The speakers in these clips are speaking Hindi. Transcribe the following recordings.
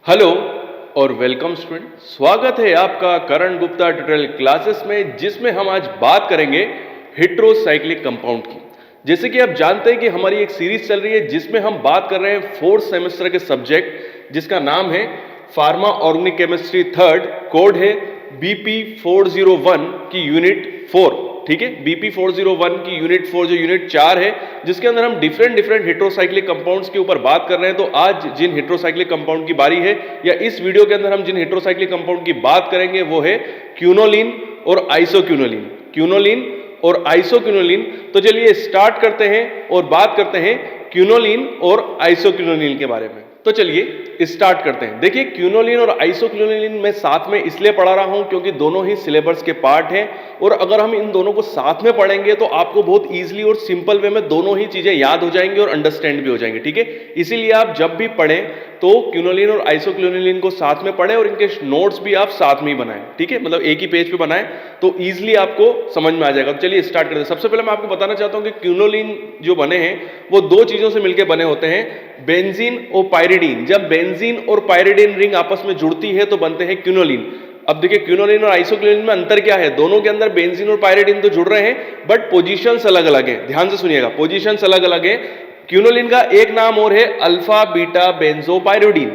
हेलो और वेलकम स्टूडेंट। स्वागत है आपका करण गुप्ता ट्यूटोरियल क्लासेस में, जिसमें हम आज बात करेंगे हेट्रोसाइक्लिक कंपाउंड की। जैसे कि आप जानते हैं कि हमारी एक सीरीज चल रही है जिसमें हम बात कर रहे हैं फोर्थ सेमेस्टर के सब्जेक्ट जिसका नाम है pharma organic chemistry third, code है बीपी 401 की यूनिट 4। ठीक है, बीपी 401 की यूनिट 4 जो यूनिट 4 है, जिसके अंदर हम डिफरेंट हेट्रोसाइक्लिक कंपाउंड्स के ऊपर बात कर रहे हैं। तो आज जिन हेट्रोसाइक्लिक कंपाउंड की बारी है, या इस वीडियो के अंदर हम जिन हेट्रोसाइक्लिक कंपाउंड की बात करेंगे वो है क्यूनोलिन और आइसोक्यूनोलिन। क्यूनोलिन और आइसोक्यूनोलिन। तो चलिए स्टार्ट करते हैं और बात करते हैं क्यूनोलिन और आइसोक्यूनोलिन के बारे में। तो चलिए स्टार्ट करते हैं। देखिए, क्यूनोलिन और आइसोक्यूनोलिन मैं साथ में इसलिए पढ़ा रहा हूं क्योंकि दोनों ही सिलेबस के पार्ट हैं, और अगर हम इन दोनों को साथ में पढ़ेंगे तो आपको बहुत इजीली और सिंपल वे में दोनों ही चीजें याद हो जाएंगी और अंडरस्टैंड भी हो जाएंगी। ठीक है, इसीलिए आप जब भी पढ़ें तो क्यूनोलिन और आइसोक्यूनोलिन को साथ में पढ़ें और इनके नोट्स भी आप साथ में ही बनाएं। ठीक है, मतलब एक ही पेज पे बनाएं तो इजीली आपको समझ में आ जाएगा। चलिए स्टार्ट करते हैं। सबसे पहले मैं आपको बताना चाहता हूं कि क्यूनोलिन जो बने हैं वो दो चीजों से मिलकर बने होते हैं, बेंजीन और पायरिडीन। जब बेंजीन और पायरिडीन रिंग आपस में जुड़ती है तो बनते हैं क्यूनोलिन। अब देखिए, क्यूनोलिन और आइसोक्यूनोलिन में अंतर क्या है? दोनों के अंदर बेंजीन और पायरिडीन तो जुड़ रहे हैं, बट पोजीशंस अलग अलग है। ध्यान से सुनिएगा, पोजीशंस अलग अलग है। क्यूनोलिन का एक नाम और है अल्फा बीटा बेंजोपायरिडीन।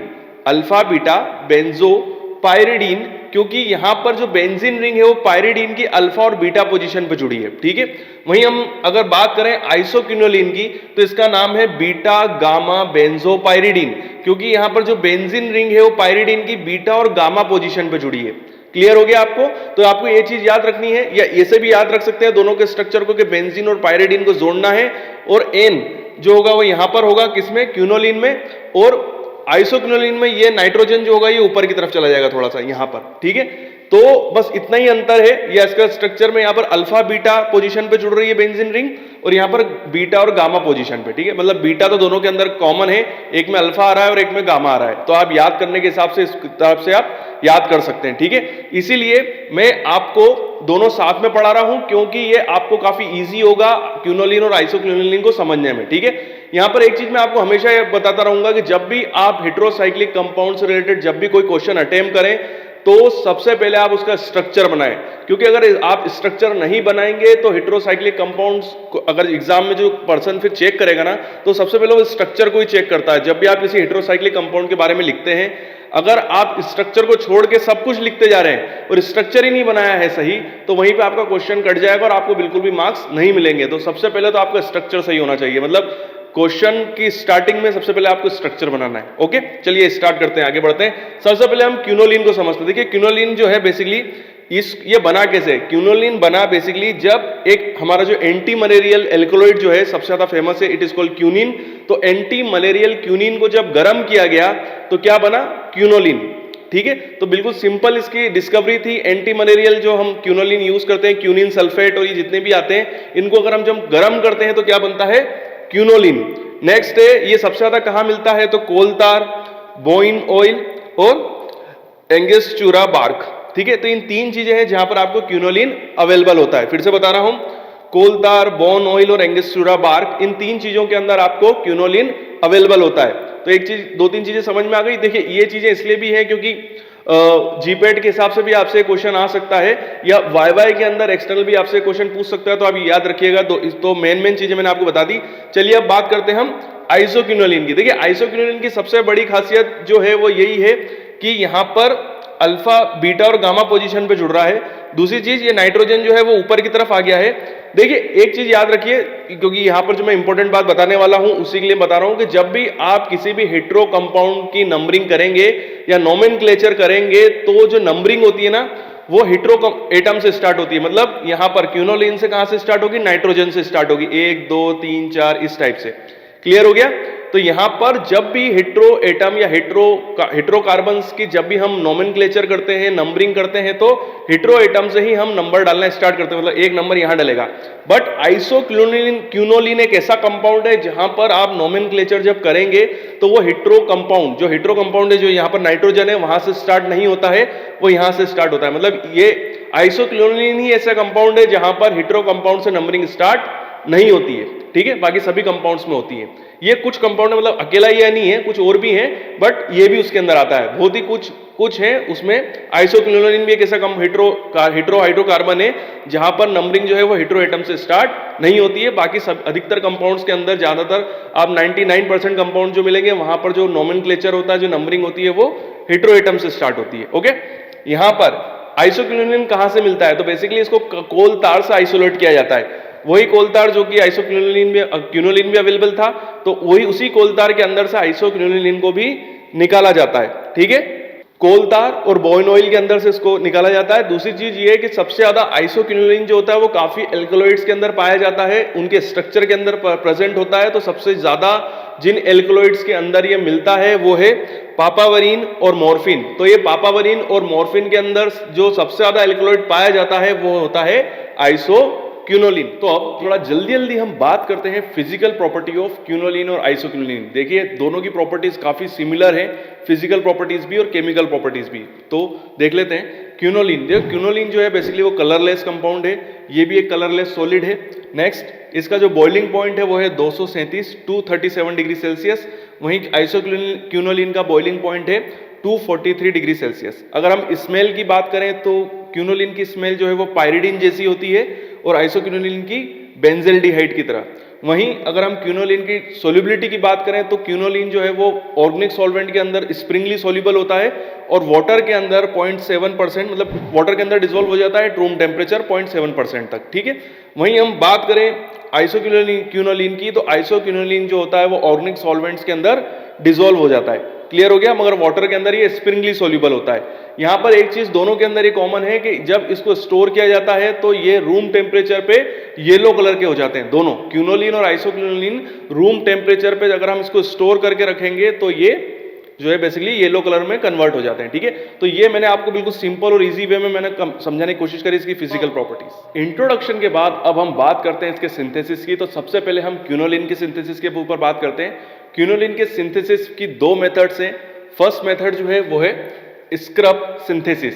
अल्फा बीटा बेंजोपायरिडीन, क्योंकि यहां पर जो बेंजीन रिंग है वो पायरिडीन की अल्फा और बीटा पोजीशन पे जुड़ी है। ठीक है, वहीं हम अगर बात करें आइसोक्यूनोलिन की तो इसका नाम है बीटा गामा बेंजोपायरिडीन, क्योंकि यहां पर जो बेंजीन रिंग है वो पायरिडीन की बीटा और गामा पोजीशन पे जुड़ी है। क्लियर हो गया आपको? तो आपको ये चीज याद रखनी है, या ऐसे भी याद रख सकते हैं दोनों के स्ट्रक्चर को कि बेंजीन और पायरिडीन को जोड़ना है, और एन जो होगा वो यहां पर होगा, किसमें? क्यूनोलिन में। और आइसोक्यूनोलिन में ये नाइट्रोजन जो होगा ये ऊपर की तरफ चला जाएगा थोड़ा सा यहां पर। ठीक है, तो बस इतना ही अंतर है। या इसका स्ट्रक्चर में यहां पर अल्फा बीटा पोजीशन पे जुड़ रही है बेंजीन रिंग, और यहां पर बीटा और गामा पोजीशन पे। ठीक है, मतलब बीटा तो दोनों के अंदर कॉमन है, एक में अल्फा आ रहा है और एक में गामा आ रहा है। तो आप याद करने के हिसाब से इस तरफ से आप याद कर सकते हैं। ठीक है, इसीलिए मैं आपको दोनों साथ में पढ़ा रहा हूं क्योंकि ये आपको काफी इजी होगा क्यूनोलिन और आइसोक्यूनोलिन को समझने में। ठीक है, यहां पर एक चीज मैं आपको हमेशा ये बताता रहूंगा कि जब भी आप हेट्रोसाइक्लिक कंपाउंड से रिलेटेड जब भी कोई क्वेश्चन अटेम्प्ट करें तो सबसे पहले आप उसका स्ट्रक्चर बनाएं, क्योंकि अगर आप स्ट्रक्चर नहीं बनाएंगे तो हेट्रोसाइक्लिक कंपाउंड्स को अगर एग्जाम में जो पर्सन फिर चेक करेगा ना, तो सबसे पहले वो स्ट्रक्चर को ही चेक करता है। जब भी आप किसी हेट्रोसाइक्लिक कंपाउंड के बारे में लिखते हैं, अगर आप स्ट्रक्चर को छोड़ के सब कुछ लिखते जा रहे हैं और स्ट्रक्चर ही नहीं बनाया है सही, तो वहीं पे आपका क्वेश्चन कट जाएगा और आपको बिल्कुल भी मार्क्स नहीं मिलेंगे। तो सबसे पहले तो आपका स्ट्रक्चर सही होना चाहिए, मतलब क्वेश्चन की स्टार्टिंग में सबसे पहले आपको स्ट्रक्चर बनाना है। ओके, चलिए स्टार्ट करते हैं, आगे बढ़ते हैं। सबसे पहले हम क्यूनोलिन को समझते हैं। देखिए, क्यूनोलिन जो है बेसिकली ये बना कैसे? क्यूनोलिन बना बेसिकली जब एक हमारा जो एंटी मलेरियल एल्कोलॉइड जो है सबसे ज्यादा फेमस है, इट इज कॉल्ड क्यूनिन। तो एंटी मलेरियल क्यूनिन को जब गर्म किया गया तो क्या बना? क्यूनोलिन। ठीक है, तो बिल्कुल सिंपल इसकी डिस्कवरी थी। एंटी मलेरियल जो हम क्यूनोलिन यूज करते हैं, क्यूनिन सल्फेट और ये जितने भी आते हैं, इनको अगर हम जब गर्म करते हैं तो क्या बनता है? क्यूनोलिन। नेक्स्ट है, ये सबसे ज्यादा कहां मिलता है? तो कोलतार, बोइन ऑयल और एंगस्चूरा बार्क। ठीक है, तो इन तीन चीजें हैं जहां पर आपको क्यूनोलिन अवेलेबल होता है। फिर से बता रहा हूं, कोलतार, बोन ऑयल और एंगस्चूरा बार्क, इन तीन चीजों के अंदर आपको क्यूनोलिन अवेलेबल होता है। तो एक चीज, दो तीन चीजें समझ में आ गई। देखिए, ये चीजें इसलिए भी है क्योंकि जीपेट के हिसाब से भी आपसे क्वेश्चन आ सकता है, या वाई के अंदर एक्सटर्नल भी आपसे क्वेश्चन पूछ सकता है, तो आप याद रखिएगा। तो मेन चीजें मैंने आपको बता दी। चलिए अब बात करते हैं हम आइसोक्यूनोलिन की। देखिए, आइसोक्यूनोलिन की सबसे बड़ी खासियत जो है वो यही है कि यहां पर अल्फा बीटा और गामा पोजीशन पे जुड़ रहा है। दूसरी चीज, ये नाइट्रोजन जो है वो ऊपर की तरफ आ गया है। देखिए, एक चीज याद रखिए, क्योंकि यहां पर जो मैं इंपॉर्टेंट बात बताने वाला हूं उसी के लिए बता रहा हूं कि जब भी आप किसी भी हेट्रो कंपाउंड की नंबरिंग करेंगे या नोमेनक्लेचर करेंगे, तो जो नंबरिंग होती है ना वो हेट्रो एटम से स्टार्ट होती है। मतलब यहां पर क्यूनोलिन से कहां से स्टार्ट होगी? नाइट्रोजन से स्टार्ट होगी, 1 2 3 4 इस टाइप से। क्लियर हो गया? तो यहां पर जब भी हेट्रो एटम या हेट्रोकार्बन्स की जब भी हम नोमेनक्लेचर करते हैं, नंबरिंग करते हैं, तो हेट्रो एटम से ही हम नंबर डालना स्टार्ट करते हैं, मतलब एक नंबर यहां डलेगा। बट आइसोक्यूनोलिन एक ऐसा कंपाउंड है जहां पर आप नोमेनक्लेचर जब करेंगे तो वो हेट्रो कंपाउंड है जो यहां पर नाइट्रोजन है वहां से स्टार्ट नहीं होता है, वो यहां से स्टार्ट होता है। मतलब ये आइसोक्यूनोलिन ही ऐसा कंपाउंड है जहां पर हेट्रो कंपाउंड से नंबरिंग स्टार्ट नहीं होती है। ठीक है, बाकी सभी कंपाउंड्स में होती है। ये कुछ कंपाउंड मतलब अकेला ये नहीं है, कुछ और भी है, बट ये भी उसके अंदर आता है। बहुत ही कुछ है उसमें। आइसोक्विनोलिन भी एक ऐसा हेट्रो हाइड्रोकार्बन है जहां पर नंबरिंग जो है वो हेट्रो एटम से स्टार्ट नहीं होती है। बाकी सब अधिकतर कंपाउंड्स के अंदर ज्यादातर आप 99% कंपाउंड जो मिलेंगे वहां पर जो नोमेनक्लेचर होता है, जो नंबरिंग होती है, वो हेट्रो एटम से स्टार्ट होती है। ओके, यहां पर आइसोक्विनोलिन कहां से मिलता है? तो बेसिकली इसको कोल तार से आइसोलेट किया जाता है। वही कोल तार जो कि आइसोक्विनोलिन में क्विनोलिन भी अवेलेबल था, तो वही उसी कोल तार के अंदर से आइसोक्विनोलिन को भी निकाला जाता है। ठीक है, कोल तार और बोइन ऑयल के अंदर से इसको निकाला जाता है। दूसरी चीज ये है कि सबसे ज्यादा आइसोक्विनोलिन जो होता है वो काफी एल्कलॉइड्स के अंदर पाया जाता है, उनके स्ट्रक्चर के अंदर प्रेजेंट होता है। तो सबसे ज्यादा जिन एल्कलॉइड्स के अंदर ये मिलता है वो है पापावरीन और मॉर्फिन। तो ये पापावरीन और मॉर्फिन के अंदर जो सबसे ज्यादा एल्कलॉइड पाया जाता है वो होता है आइसोक्विनोलिन। तो अब थोड़ा जल्दी हम बात करते हैं फिजिकल प्रॉपर्टी ऑफ क्विनोलिन और आइसोक्विनोलिन। देखिए दोनों की प्रॉपर्टीज काफी सिमिलर है, फिजिकल प्रॉपर्टीज भी और केमिकल प्रॉपर्टीज भी। तो देख लेते हैं क्विनोलिन। देखो क्विनोलिन जो है बेसिकली वो कलरलेस कंपाउंड है, ये भी एक कलरलेस सॉलिड है। नेक्स्ट इसका जो बॉइलिंग पॉइंट है वो है 237 डिग्री सेल्सियस। वहीं आइसोक्विनोलिन का बॉइलिंग पॉइंट है 243 डिग्री सेल्सियस। अगर हम स्मेल की बात करें तो क्विनोलिन की स्मेल जो है वो पायरिडीन जैसी होती है और आइसोक्विनोलिन की बेंजेल्डिहाइड की तरह। वहीं अगर हम क्विनोलिन की सोल्युबिलिटी की बात करें तो क्विनोलिन जो है वो ऑर्गेनिक सॉल्वेंट के अंदर स्प्रिंगली सोल्यूबल होता है और वाटर के अंदर 0.7%, मतलब वाटर के अंदर डिसॉल्व हो जाता है रूम टेम्परेचर 0.7% तक। ठीक है, वहीं हम बात करें आइसोक्विनोलिन की, तो आइसोक्विनोलिन जो होता है वो ऑर्गेनिक सॉल्वेंट्स के अंदर डिसॉल्व हो जाता है। क्लियर हो गया, मगर वाटर के अंदर ये स्प्रिंगली सोल्यूबल होता है। यहां पर एक चीज दोनों के अंदर ये कॉमन है कि जब इसको स्टोर किया जाता है तो ये रूम टेम्परेचर पे येलो कलर के हो जाते हैं। दोनों क्विनोलिन और आइसोक्विनोलिन रूम टेम्परेचर पे अगर हम इसको स्टोर करके रखेंगे तो ये जो है बेसिकली येलो कलर में कन्वर्ट हो जाते हैं। ठीक है, तो ये मैंने आपको बिल्कुल सिंपल और इजी वे में मैंने समझाने की कोशिश करी इसकी फिजिकल प्रॉपर्टीज। इंट्रोडक्शन के बाद अब हम बात करते हैं इसके सिंथेसिस की। तो सबसे पहले हम क्विनोलिन के सिंथेसिस के ऊपर बात करते हैं। क्विनोलिन के सिंथेसिस की दो मेथड्स हैं। फर्स्ट मेथड जो है वो है स्क्रब सिंथेसिस।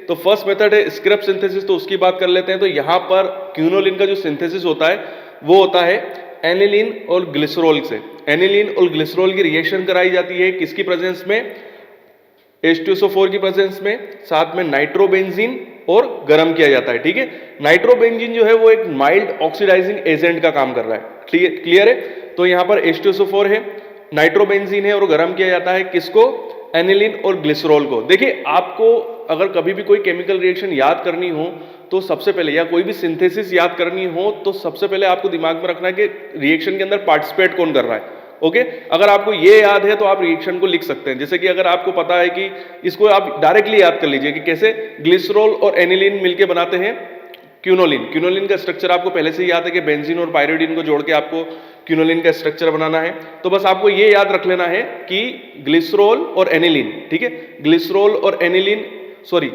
तो फर्स्ट मेथड है स्क्रब सिंथेसिस, तो उसकी बात कर लेते हैं। तो यहां पर क्विनोलिन का जो सिंथेसिस होता है वो होता है एनिलीन और ग्लिसरॉल से। एनिलीन और ग्लिसरॉल की रिएक्शन कराई जाती है किसकी प्रेजेंस में? H2SO4 की प्रेजेंस में, साथ में नाइट्रोबेंजीन और गर्म किया जाता है। ठीक है, नाइट्रोबेंजीन जो है वो एक माइल्ड ऑक्सीडाइजिंग एजेंट का काम कर रहा है। क्लियर है, तो यहां पर H2SO4 है, नाइट्रोबेंजीन है और गर्म किया जाता है किसको? एनिलीन और ग्लिसरॉल को। देखिए आपको अगर कभी भी कोई केमिकल रिएक्शन याद करनी हो तो सबसे पहले, या कोई भी सिंथेसिस याद करनी हो तो सबसे पहले आपको दिमाग में रखना है कि रिएक्शन के अंदर पार्टिसिपेट कौन कर रहा है। ओके, अगर आपको ये याद है तो आप रिएक्शन को लिख सकते हैं। जैसे कि अगर आपको पता है कि इसको आप डायरेक्टली याद कर लीजिए कि कैसे ग्लिसरॉल और एनिलीन मिलके बनाते हैं क्विनोलिन। क्विनोलिन का स्ट्रक्चर आपको पहले से याद है कि बेंजीन और पायरिडीन को जोड़ के आपको क्विनोलिन का स्ट्रक्चर बनाना है। तो बस आपको ये याद रख लेना है कि ग्लिसरॉल और एनिलीन, ठीक है, ग्लिसरॉल और एनिलीन, सही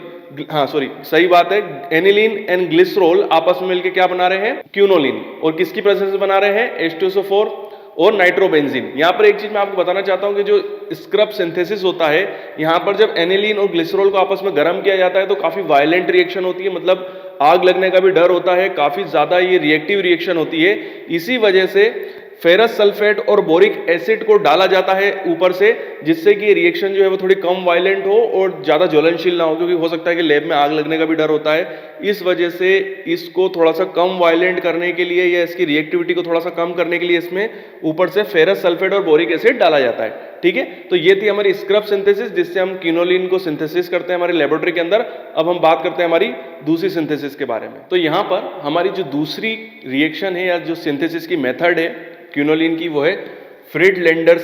बात है, एनिलीन एंड ग्लिसरॉल आपस में मिलकर क्या बना रहे हैं? क्विनोलिन। और किसकी प्रेजेंस में बना रहे हैं? H2SO4 और नाइट्रोबेंजीन। यहां पर एक चीज मैं आपको बताना चाहता हूं कि जो स्क्रब सिंथेसिस होता है, यहां पर जब एनिलीन और ग्लिसरॉल को आपस में गर्म किया जाता है तो काफी वायलेंट रिएक्शन होती है, मतलब आग लगने का भी डर होता है, काफी ज्यादा ये रिएक्टिव रिएक्शन होती है। इसी वजह से फेरस सल्फेट और बोरिक एसिड को डाला जाता है ऊपर से, जिससे कि रिएक्शन जो है वो थोड़ी कम वायलेंट हो और ज्यादा ज्वलनशील ना हो, क्योंकि हो सकता है कि लैब में आग लगने का भी डर होता है। इस वजह से इसको थोड़ा सा कम वायलेंट करने के लिए या इसकी रिएक्टिविटी को थोड़ा सा कम करने के लिए इसमें ऊपर से फेरस सल्फेट और बोरिक एसिड डाला जाता है। ठीक है, तो ये थी हमारी स्क्रब सिंथेसिस जिससे हम क्विनोलिन को सिंथेसिस करते हैं हमारी लेबोरेटरी के अंदर। अब हम बात करते हैं हमारी दूसरी सिंथेसिस के बारे में। तो यहाँ पर हमारी जो दूसरी रिएक्शन है या जो सिंथेसिस की मेथड है क्विनोलिन की, वो है फ्रेड-लेंडर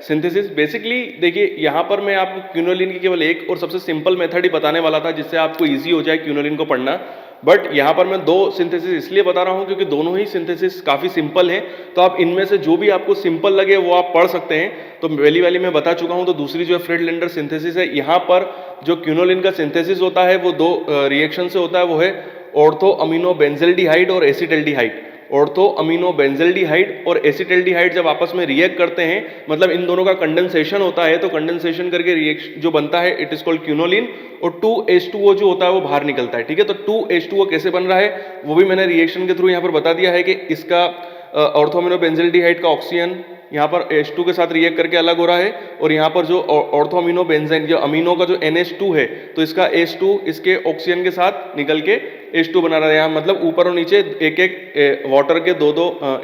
सिंथेसिस। बेसिकली देखिए यहाँ पर मैं आपको क्विनोलिन की केवल एक और सबसे सिंपल मेथड ही बताने वाला था जिससे आपको इजी हो जाए क्विनोलिन को पढ़ना, बट यहाँ पर मैं दो सिंथेसिस इसलिए बता रहा हूँ क्योंकि दोनों ही सिंथेसिस काफी सिंपल हैं। तो आप इनमें से जो भी आपको सिंपल लगे वो आप पढ़ सकते हैं। तो पहली मैं बता चुका हूँ। तो दूसरी जो है फ्रेड-लेंडर सिंथेसिस है, यहाँ पर जो क्विनोलिन का सिंथेसिस होता है वो दो रिएक्शन से होता है, वो है ऑर्थो अमीनो बेंजेल्डिहाइड और एसिटल्डिहाइड। ऑर्थो अमीनो बेंजल्डिहाइड और एसिटल्डिहाइड जब आपस में रिएक्ट करते हैं, मतलब इन दोनों का कंडेंसेशन होता है, तो कंडेंसेशन करके रिएक्शन जो बनता है इट इज कॉल्ड क्यूनोलिन, और 2H2O जो होता है वो बाहर निकलता है। ठीक है, तो 2H2O कैसे बन रहा है वो भी मैंने रिएक्शन के थ्रू यहाँ पर बता दिया है कि इसका ऑर्थो अमीनो बेंजल्डिहाइड का ऑक्सीजन यहाँ पर H2 के साथ रिएक्ट करके अलग हो रहा है, और यहाँ पर जो ऑर्थो अमीनो बेंजीन जो अमीनो का जो NH2 है, तो इसका H2 इसके ऑक्सीजन के साथ निकल के H2 बना रहा है। यहाँ मतलब ऊपर और नीचे एक एक वाटर के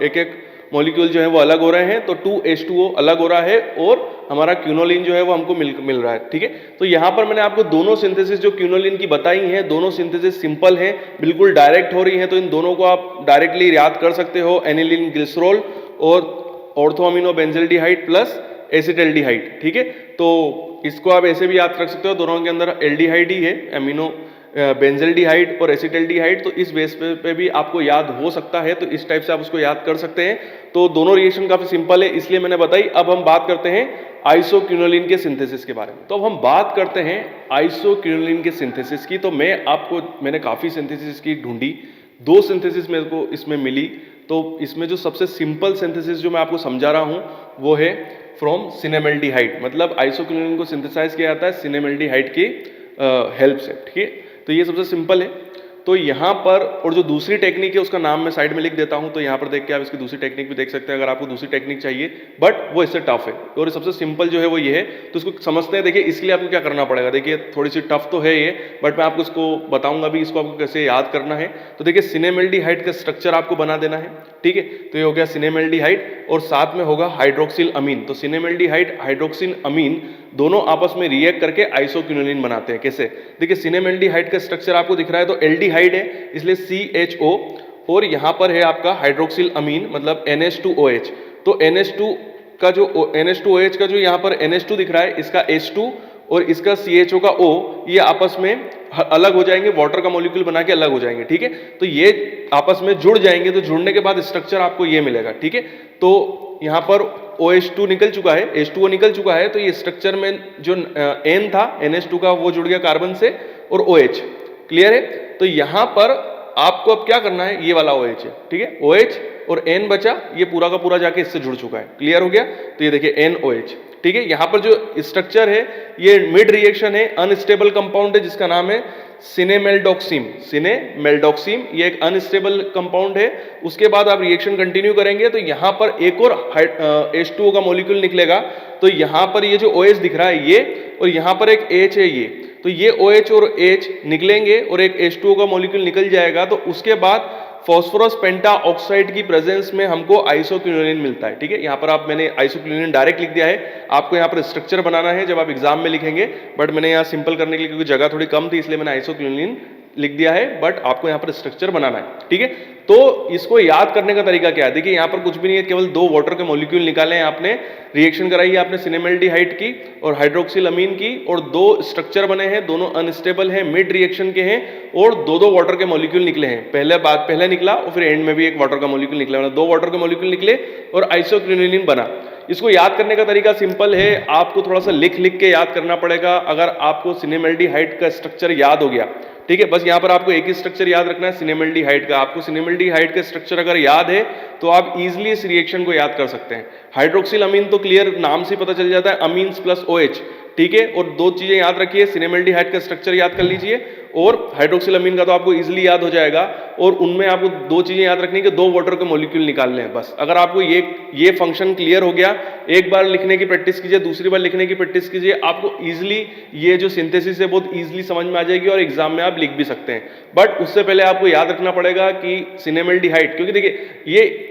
एक एक मॉलिक्यूल जो है वो अलग हो रहे हैं, तो 2H2O अलग हो रहा है और हमारा क्यूनोलिन जो है वो हमको मिल रहा है। ठीक है, तो यहाँ पर मैंने आपको दोनों सिंथेसिस जो क्यूनोलिन की बताई हैं, दोनों सिंथेसिस सिंपल हैं, बिल्कुल डायरेक्ट हो रही हैं, तो इन दोनों को आप डायरेक्टली याद कर सकते हो, एनिलीन ग्लिसरॉल और ortho amino benzaldehyde plus acetaldehyde. ठीक है, तो इसको आप ऐसे भी याद रख सकते हो, दोनों के अंदर एल्डिहाइड ही है, अमीनो बेंजल्डिहाइड और एसिटल्डिहाइड, तो इस बेस पे भी आपको याद हो सकता है, तो इस टाइप से आप उसको याद कर सकते हैं। तो दोनों रिएक्शन काफी सिंपल है इसलिए मैंने बताई। अब हम बात करते हैं आइसोक्यूनोलिन के सिंथेसिस के बारे में। तो अब हम बात करते हैं आइसोक्यूनोलिन के सिंथेसिस की। तो मैंने काफी सिंथेसिस की ढूंढी, 2 सिंथेसिस मेरे को इसमें मिली। तो इसमें जो सबसे सिंपल सिंथेसिस जो मैं आपको समझा रहा हूं वो है फ्रॉम सिनेमेल्डिहाइड, मतलब आइसोक्यूनोलिन को सिंथेसाइज किया जाता है सिनेमेल्डिहाइड की हेल्प से। ठीक है, तो ये सबसे सिंपल है। तो यहाँ पर और जो दूसरी टेक्निक है उसका नाम मैं साइड में लिख देता हूँ, तो यहाँ पर देख के आप इसकी दूसरी टेक्निक भी देख सकते हैं अगर आपको दूसरी टेक्निक चाहिए, बट वो इससे टफ है। और सबसे सिंपल जो है वो ये है, तो इसको समझते हैं। देखिए इसके लिए आपको क्या करना पड़ेगा, देखिए थोड़ी सी टफ तो है ये, बट मैं आपको इसको बताऊंगा भी इसको आपको कैसे याद करना है। तो देखिए सिनेमेल्डिहाइड का स्ट्रक्चर आपको बना देना है। ठीक है, तो ये हो गया सिनेमेल्डिहाइड और साथ में होगा हाइड्रोक्सिल अमीन। तो सिनेमेल्डिहाइड हाइड्रोक्सिल अमीन दोनों आपस में रिएक्ट करके आइसोक्यूनोलिन बनाते हैं। कैसे, देखिए सिनेमेल्डिहाइड का स्ट्रक्चर आपको दिख रहा है, तो एल्डिहाइड है इसलिए CHO, और यहां पर है आपका हाइड्रोक्सिल अमीन मतलब NH2OH। तो NH2OH का जो यहां पर NH2 दिख रहा है, इसका H2 और इसका CHO का O, ये आपस में अलग हो जाएंगे, वाटर का मॉलिक्यूल बना के अलग हो जाएंगे। ठीक है, तो ये आपस में जुड़ जाएंगे, तो जुड़ने के बाद स्ट्रक्चर आपको ये मिलेगा। ठीक है, तो यहाँ पर OH2 निकल चुका है, H2O निकल चुका है, तो ये स्ट्रक्चर में जो N था NH2 का वो जुड़ गया कार्बन से, और OH क्लियर है। तो यहां पर आपको अब क्या करना है, ये वाला OH है। ठीक है, OH और N बचा, ये पूरा का पूरा जाके इससे जुड़ चुका है। क्लियर हो गया, तो ये देखिए NOH। ठीक है, यहां पर जो स्ट्रक्चर है ये मिड रिएक्शन है, अनस्टेबल कंपाउंड है जिसका नाम है सिनेमेल्डोक्सिम। सिनेमेल्डोक्सिम ये एक अनस्टेबल कंपाउंड है। उसके बाद आप रिएक्शन कंटिन्यू करेंगे तो यहां पर एक और H2O का मॉलिक्यूल निकलेगा। तो यहां पर ये जो OH दिख रहा है ये, और यहां पर एक H है ये, तो ये OH और H निकलेंगे और एक H2O का मॉलिक्यूल निकल जाएगा। तो उसके बाद फॉस्फोरस पेंटा ऑक्साइड की प्रेजेंस में हमको आइसोक्यूनोलिन मिलता है। ठीक है, यहाँ पर मैंने आइसोक्यूनोलिन डायरेक्ट लिख दिया है, आपको यहाँ पर स्ट्रक्चर बनाना है जब आप एग्जाम में लिखेंगे, बट मैंने यहाँ सिंपल करने के लिए क्योंकि जगह थोड़ी कम थी इसलिए मैंने आइसोक्यूनोलिन लिख दिया है, बट आपको यहाँ पर स्ट्रक्चर बनाना है। ठीक है, तो इसको याद करने का तरीका क्या है, देखिए यहाँ पर कुछ भी नहीं है, केवल 2 वाटर के मॉलिक्यूल निकाले हैं आपने, रिएक्शन कराई है आपने सिनेमेल्डिहाइड की और हाइड्रोक्सिल अमीन की, और 2 स्ट्रक्चर बने हैं, दोनों अनस्टेबल हैं, मिड रिएक्शन के हैं, और 2-2 वाटर के मॉलिक्यूल निकले हैं। पहले निकला और फिर एंड में भी एक वाटर का मॉलिक्यूल निकला, मतलब 2 वाटर के मॉलिक्यूल निकले और आइसोक्यूनोलिन बना। इसको याद करने का तरीका सिंपल है, आपको थोड़ा सा लिख के याद करना पड़ेगा। अगर आपको सिनेमेल्डिहाइड का स्ट्रक्चर याद हो गया, ठीक है, बस यहाँ पर आपको एक ही स्ट्रक्चर याद रखना है सिनेमेल्डिहाइड का। आपको सिनेमेल्डिहाइड का स्ट्रक्चर अगर याद है तो आप इजीली इस रिएक्शन को याद कर सकते हैं। हाइड्रोक्सिल अमीन तो क्लियर नाम से पता चल जाता है, अमीन्स प्लस OH। ठीक है, और 2 चीजें याद रखिए, सिनेमेल्डिहाइड का स्ट्रक्चर याद कर लीजिए और हाइड्रोक्सिल अमीन का तो आपको इजीली याद हो जाएगा। और उनमें आपको 2 चीजें याद रखनी है कि 2 वाटर के मॉलिक्यूल निकालने हैं बस। अगर आपको ये फंक्शन क्लियर हो गया, एक बार लिखने की प्रैक्टिस कीजिए, दूसरी बार लिखने की प्रैक्टिस कीजिए, आपको इजीली ये जो सिंथेसिस है बहुत इजीली समझ में आ जाएगी और एग्जाम में आप लिख भी सकते हैं। बट उससे पहले आपको याद रखना पड़ेगा कि सिनेमेल्डिहाइड, क्योंकि देखिए ये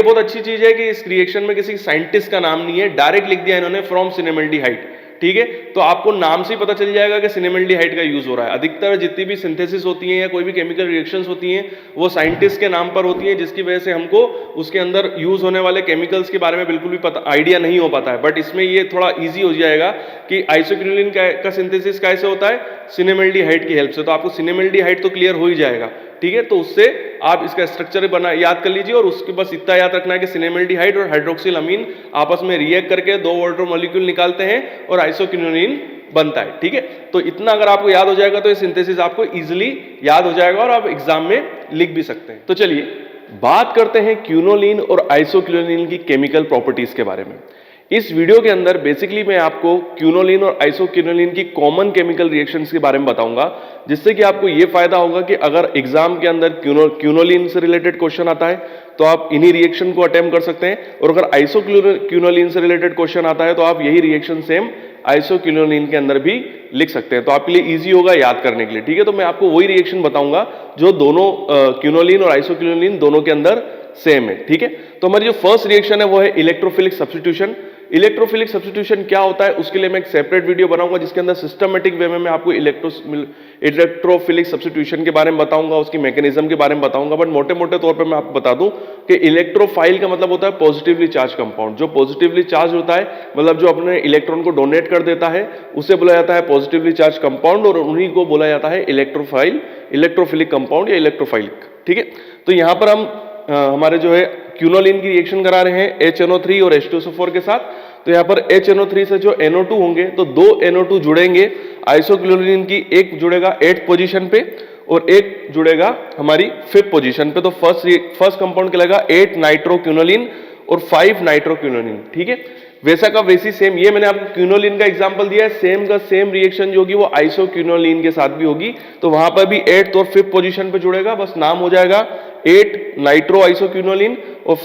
बहुत अच्छी चीज है कि इस रिएक्शन में किसी साइंटिस्ट का नाम नहीं है, डायरेक्ट लिख दिया इन्होंने फ्रॉम सिनेमेल्डिहाइड। ठीक है, तो आपको नाम से ही पता चल जाएगा कि सिनेमेल्डिहाइड का यूज हो रहा है। अधिकतर जितनी भी सिंथेसिस होती हैं या कोई भी केमिकल रिएक्शंस होती हैं वो साइंटिस्ट के नाम पर होती हैं, जिसकी वजह से हमको उसके अंदर यूज होने वाले केमिकल्स के बारे में बिल्कुल भी पता आइडिया नहीं हो पाता है। बट इसमें ये थोड़ा इजी हो जाएगा कि आइसोक्यूनोलिन का सिंथेसिस कैसे होता है, सिनेमेल्डिहाइड की हेल्प से। तो आपको सिनेमेल्डिहाइड तो क्लियर हो ही जाएगा। ठीक है, तो उससे आप इसका स्ट्रक्चर याद कर लीजिए और उसके बस इतना याद रखना है कि सिनेमेल्डिहाइड और हाइड्रोक्सिल अमीन आपस में रिएक्ट करके 2 वाटर मॉलिक्यूल निकालते हैं और आइसोक्यूनोलिन बनता है। ठीक है, तो इतना अगर आपको याद हो जाएगा तो ये सिंथेसिस आपको इजीली याद हो जाएगा और आप एग्जाम में लिख भी सकते हैं। तो चलिए बात करते हैं क्यूनोलिन और आइसोक्यूनोलिन की केमिकल प्रॉपर्टीज के बारे में। इस वीडियो के अंदर बेसिकली मैं आपको क्यूनोलिन और आइसोक्यूनोलिन की कॉमन केमिकल रिएक्शंस के बारे में बताऊंगा, जिससे कि आपको यह फायदा होगा कि अगर एग्जाम के अंदर क्यूनोलिन से रिलेटेड क्वेश्चन आता है तो आप इन्हीं रिएक्शन को अटेम्प्ट कर सकते हैं, और अगर आइसोक्यूनोलिन से रिलेटेड क्वेश्चन आता है तो आप यही रिएक्शन सेम आइसोक्यूनोलिन के अंदर भी लिख सकते हैं। तो आपके लिए इजी होगा याद करने के लिए। ठीक है, तो मैं आपको वही रिएक्शन बताऊंगा जो दोनों क्यूनोलिन और आइसोक्यूनोलिन दोनों के अंदर सेम है। ठीक है, तो हमारी जो फर्स्ट रिएक्शन है वो है इलेक्ट्रोफिलिक सब्स्टिट्यूशन। इलेक्ट्रोफिलिक सब्स्टिट्यूशन क्या होता है उसके लिए मैं एक सेपरेट वीडियो बनाऊंगा, जिसके अंदर सिस्टमेटिक वे में मैं आपको इलेक्ट्रोफिलिक सब्स्टिट्यूशन के बारे में बताऊंगा, उसकी मैकेनिज्म के बारे में बताऊंगा। बट मोटे मोटे तौर पे मैं आपको बता दूं कि इलेक्ट्रोफाइल का मतलब होता है पॉजिटिवली चार्ज कंपाउंड। जो पॉजिटिवली चार्ज होता है, मतलब जो अपने इलेक्ट्रॉन को डोनेट कर देता है, उसे बोला जाता है पॉजिटिवली चार्ज कंपाउंड, और उन्हीं को बोला जाता है इलेक्ट्रोफाइल, इलेक्ट्रोफिलिक कंपाउंड या इलेक्ट्रोफाइलिक। ठीक है, तो यहां पर हम हमारे जो है क्यूनोलिन की रिएक्शन करा रहे हैं HNO3 और H2SO4 के साथ। तो यहां पर HNO3 से जो NO2 होंगे तो दो NO2 जुड़ेंगे, आइसोक्यूनोलिन की एक जुड़ेगा 8th पोजीशन पे और एक जुड़ेगा हमारी 5th पोजीशन पे। तो फर्स्ट कंपाउंड कहलाएगा 8 नाइट्रोक्यूनोलिन और 5 नाइट्रोक्यूनोलिन। ठीक है, वैसा का वैसी सेम, ये मैंने आपको क्यूनोलिन का एग्जांपल दिया है, सेम का सेम रिएक्शन जो होगी वो आइसोक्यूनोलिन के साथ भी होगी। तो वहां पर भी 8th और 5th पोजीशन पे जुड़ेगा, बस नाम हो जाएगा 8 नाइट्रो आइसोक्यूनोलिन और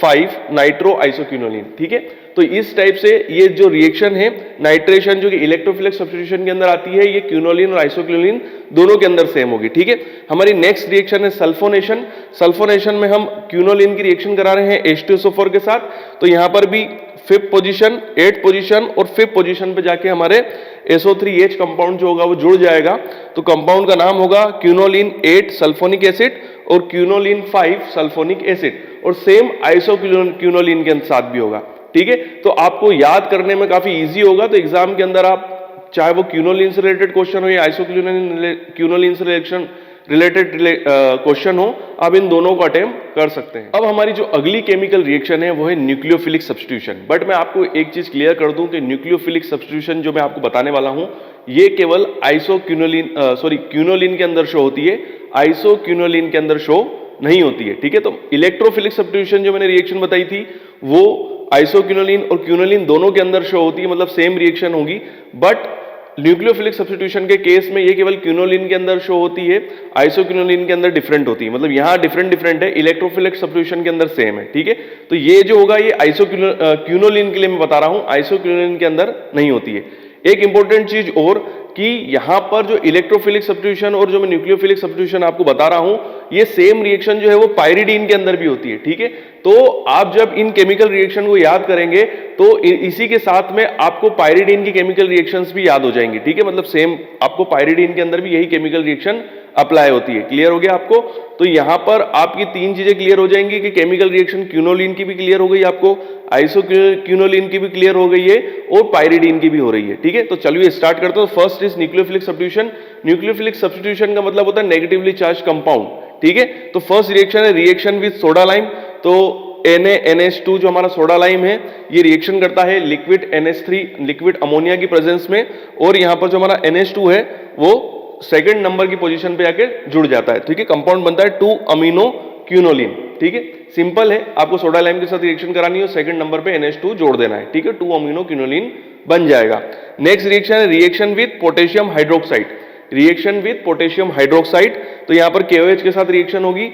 5 नाइट्रो आइसोक्यूनोलिन। ठीक है, तो इस टाइप से ये जो रिएक्शन है नाइट्रेशन जो कि इलेक्ट्रोफिलिक सब्स्टिट्यूशन के अंदर आती है, ये क्यूनोलिन और आइसोक्यूनोलिन दोनों के अंदर सेम होगी। ठीक है, हमारी नेक्स्ट रिएक्शन है सल्फोनेशन। सल्फोनेशन में हम क्यूनोलिन की रिएक्शन करा रहे हैं H2SO4 के साथ। तो यहां पर भी 5th पोजीशन, 8th पोजीशन और 5th पोजीशन पे जाके हमारे SO3H कंपाउंड जो होगा वो जुड़ जाएगा। तो कंपाउंड का नाम होगा क्यूनोलिन 8 सल्फोनिक एसिड और क्यूनोलिन 5 सल्फोनिक एसिड, और सेम आइसोक्यूनोलिन के साथ भी होगा। ठीक है, तो आपको याद करने में काफी इजी होगा। तो एग्जाम के अंदर आप चाहे वो क्यूनोलिन से रिलेटेड क्वेश्चन हो या आइसोक्यूनोलिन से रिलेटेड क्वेश्चन हो, आप इन दोनों को अटेम्प्ट कर सकते हैं। अब हमारी जो अगली केमिकल रिएक्शन है वो है न्यूक्लियोफिलिक सब्स्टिट्यूशन। बट मैं आपको एक चीज क्लियर कर दूं कि न्यूक्लियोफिलिक सब्स्टिट्यूशन जो मैं आपको बताने वाला हूं ये केवल क्यूनोलिन के अंदर शो होती है, आइसोक्यूनोलिन के अंदर शो नहीं होती है। ठीक है, तो इलेक्ट्रोफिलिक सब्स्टिट्यूशन जो मैंने रिएक्शन बताई थी वो आइसोक्यूनोलिन और क्यूनोलिन दोनों के अंदर शो होती है, मतलब सेम रिएक्शन होगी। बट न्यूक्लियोफिलिक सब्स्टिट्यूशन के केस में ये केवल क्यूनोलिन के अंदर शो होती है, आइसोक्यूनोलिन के अंदर डिफरेंट होती है। मतलब यहां डिफरेंट है, इलेक्ट्रोफिलिक सब्स्टिट्यूशन के अंदर सेम है। ठीक है, तो ये जो होगा ये क्यूनोलिन के लिए मैं बता रहा हूं, आइसोक्यूनोलिन के अंदर नहीं होती है। एक इंपॉर्टेंट चीज और कि यहां पर जो इलेक्ट्रोफिलिक सब्स्टिट्यूशन और जो मैं न्यूक्लियोफिलिक सब्स्टिट्यूशन आपको बता रहा हूं, ये सेम रिएक्शन जो है वो पाइरिडीन के अंदर भी होती है। ठीक है, तो आप जब इन केमिकल रिएक्शन को याद करेंगे तो इसी के साथ में आपको पाइरिडीन की केमिकल रिएक्शंस भी याद हो जाएंगी। ठीक है, मतलब सेम आपको पाइरिडीन के अंदर भी यही केमिकल रिएक्शन अप्लाई होती है। क्लियर हो गया आपको? तो यहां पर आपकी तीन चीजें क्लियर हो जाएंगी कि केमिकल रिएक्शन क्यूनोलिन की भी क्लियर हो गई आपको, आइसोक्यूनोलिन की भी क्लियर हो गई है और पाइरिडीन की भी हो रही है। ठीक है, तो चलिए स्टार्ट करते हैं। First is nucleophilic substitution. Nucleophilic substitution का मतलब होता है नेगेटिवली चार्ज कंपाउंड। ठीक है, तो फर्स्ट रिएक्शन है रिएक्शन विद सोडा लाइम। तो NaNH2 जो हमारा सोडा लाइम है ये रिएक्शन करता है लिक्विड NH3 लिक्विड अमोनिया की प्रेजेंस में, और यहां पर जो हमारा NH2 है वो सेकंड नंबर की पोजीशन पे आके जुड़ जाता है। ठीक है, कंपाउंड बनता है 2 अमीनो क्यूनोलिन। ठीक है, सिंपल है, आपको सोडा लाइम के साथ रिएक्शन करानी है, सेकंड नंबर पे NH2 जोड़ देना है। ठीक है, 2 अमीनो क्यूनोलिन बन जाएगा। नेक्स्ट रिएक्शन है reaction with potassium hydroxide. Reaction with potassium hydroxide, तो यहां पर KOH के साथ रिएक्शन होगी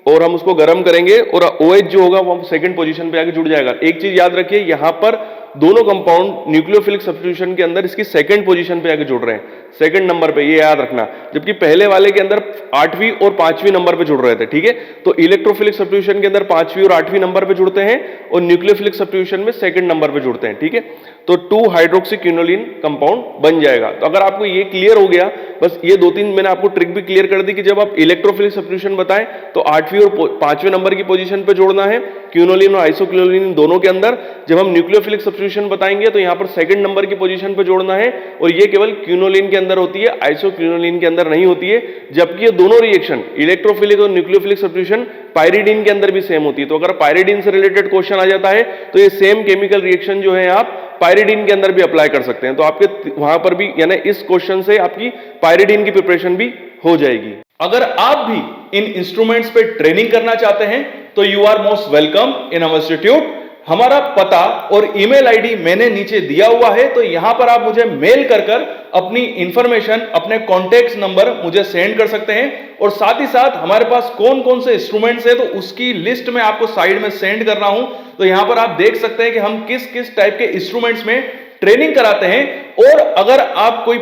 और हम उसको गर्म करेंगे और OH जो होगा वो सेकंड पोजीशन पे आके जुड़ जाएगा। एक चीज याद रखिए, यहां पर दोनों कंपाउंड न्यूक्लियोफिलिक सब्स्टिट्यूशन के अंदर इसकी सेकंड पोजीशन पे आके जुड़ रहे हैं, सेकंड नंबर पे, ये याद रखना, जबकि पहले वाले के अंदर 8वीं और 5वीं नंबर पे जुड़ रहे थे। ठीक है, तो इलेक्ट्रोफिलिक सब्स्टिट्यूशन के अंदर 5वीं और 8वीं नंबर पे जुड़ते हैं और न्यूक्लियोफिलिक सब्स्टिट्यूशन में सेकंड नंबर पे जुड़ते हैं। ठीक है, तो 2 हाइड्रोक्सी क्यूनोलिन कंपाउंड बन जाएगा। तो अगर आपको ये क्लियर हो गया, बस ये 2-3 मैंने आपको ट्रिक भी क्लियर कर दी कि जब आप इलेक्ट्रोफिलिक सब्स्टिट्यूशन बताएं तो 8वीं और 5वें नंबर की पोजीशन पे जोड़ना है क्यूनोलिन और आइसोक्यूनोलिन दोनों के अंदर। जब हम न्यूक्लियोफिलिक सब्स्टिट्यूशन बताएंगे तो यहां पर सेकंड नंबर की पोजीशन पे जोड़ना है, और ये केवल क्यूनोलिन के अंदर होती है, आइसोक्यूनोलिन के अंदर नहीं होती है। जबकि ये दोनों रिएक्शन इलेक्ट्रोफिलिक और न्यूक्लियोफिलिक सब्स्टिट्यूशन पाइरिडीन के अंदर भी सेम होती है। तो अगर पाइरिडीन से रिलेटेड क्वेश्चन आ जाता है तो ये सेम केमिकल रिएक्शन जो है आप पाइरिडीन के अंदर भी अप्लाई कर सकते हैं। तो आपके वहां पर भी यानी इस क्वेश्चन से आपकी पाइरिडीन की प्रिपरेशन भी हो जाएगी। अगर आप भी इन इंस्ट्रूमेंट्स पे ट्रेनिंग करना चाहते हैं तो you are most welcome in our institute. हमारा पता और ईमेल आईडी मैंने नीचे दिया हुआ है, तो यहां पर आप मुझे मेल कर अपनी इंफॉर्मेशन, अपने कॉन्टेक्ट नंबर मुझे सेंड कर सकते हैं। और साथ ही साथ हमारे पास कौन कौन से इंस्ट्रूमेंट्स है तो उसकी लिस्ट में आपको साइड में सेंड कर रहा हूं। तो यहां पर आप देख सकते हैं कि हम किस किस टाइप के इंस्ट्रूमेंट्स में ट्रेनिंग कराते हैं। और अगर आप कोई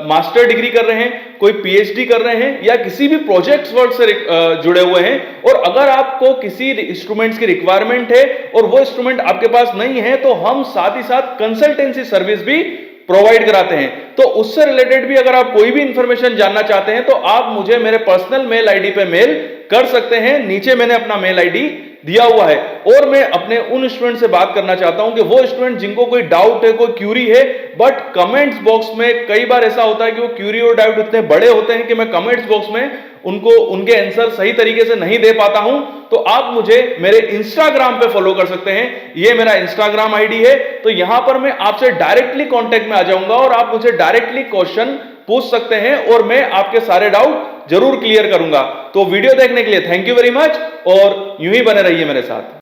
मास्टर डिग्री कर रहे हैं, कोई पीएचडी कर रहे हैं या किसी भी प्रोजेक्ट वर्क से जुड़े हुए हैं, और अगर आपको किसी इंस्ट्रूमेंट्स की रिक्वायरमेंट है और वो इंस्ट्रूमेंट आपके पास नहीं है, तो हम साथ ही साथ कंसल्टेंसी सर्विस भी प्रोवाइड कराते हैं। तो उससे रिलेटेड भी अगर आप कोई भी इंफॉर्मेशन जानना चाहते हैं तो आप मुझे मेरे पर्सनल मेल आईडी पे मेल कर सकते हैं। नीचे मैंने अपना मेल आईडी दिया हुआ है। और मैं अपने उन स्टूडेंट से बात करना चाहता हूं कि वो स्टूडेंट जिनको कोई डाउट है, कोई क्यूरी है, बट कमेंट्स बॉक्स में कई बार ऐसा होता है कि वो क्यूरी और डाउट इतने बड़े होते हैं कि मैं कमेंट्स बॉक्स में उनको उनके आंसर सही तरीके से नहीं दे पाता हूं। तो आप मुझे मेरे इंस्टाग्राम पे फॉलो कर सकते हैं। ये मेरा इंस्टाग्राम आईडी है। तो यहां पर मैं आपसे डायरेक्टली कांटेक्ट में आ जाऊंगा और आप मुझे डायरेक्टली क्वेश्चन पूछ सकते हैं और मैं आपके सारे डाउट जरूर क्लियर करूंगा। तो वीडियो देखने के लिए थैंक यू वेरी मच और यूं ही बने रहिए मेरे साथ।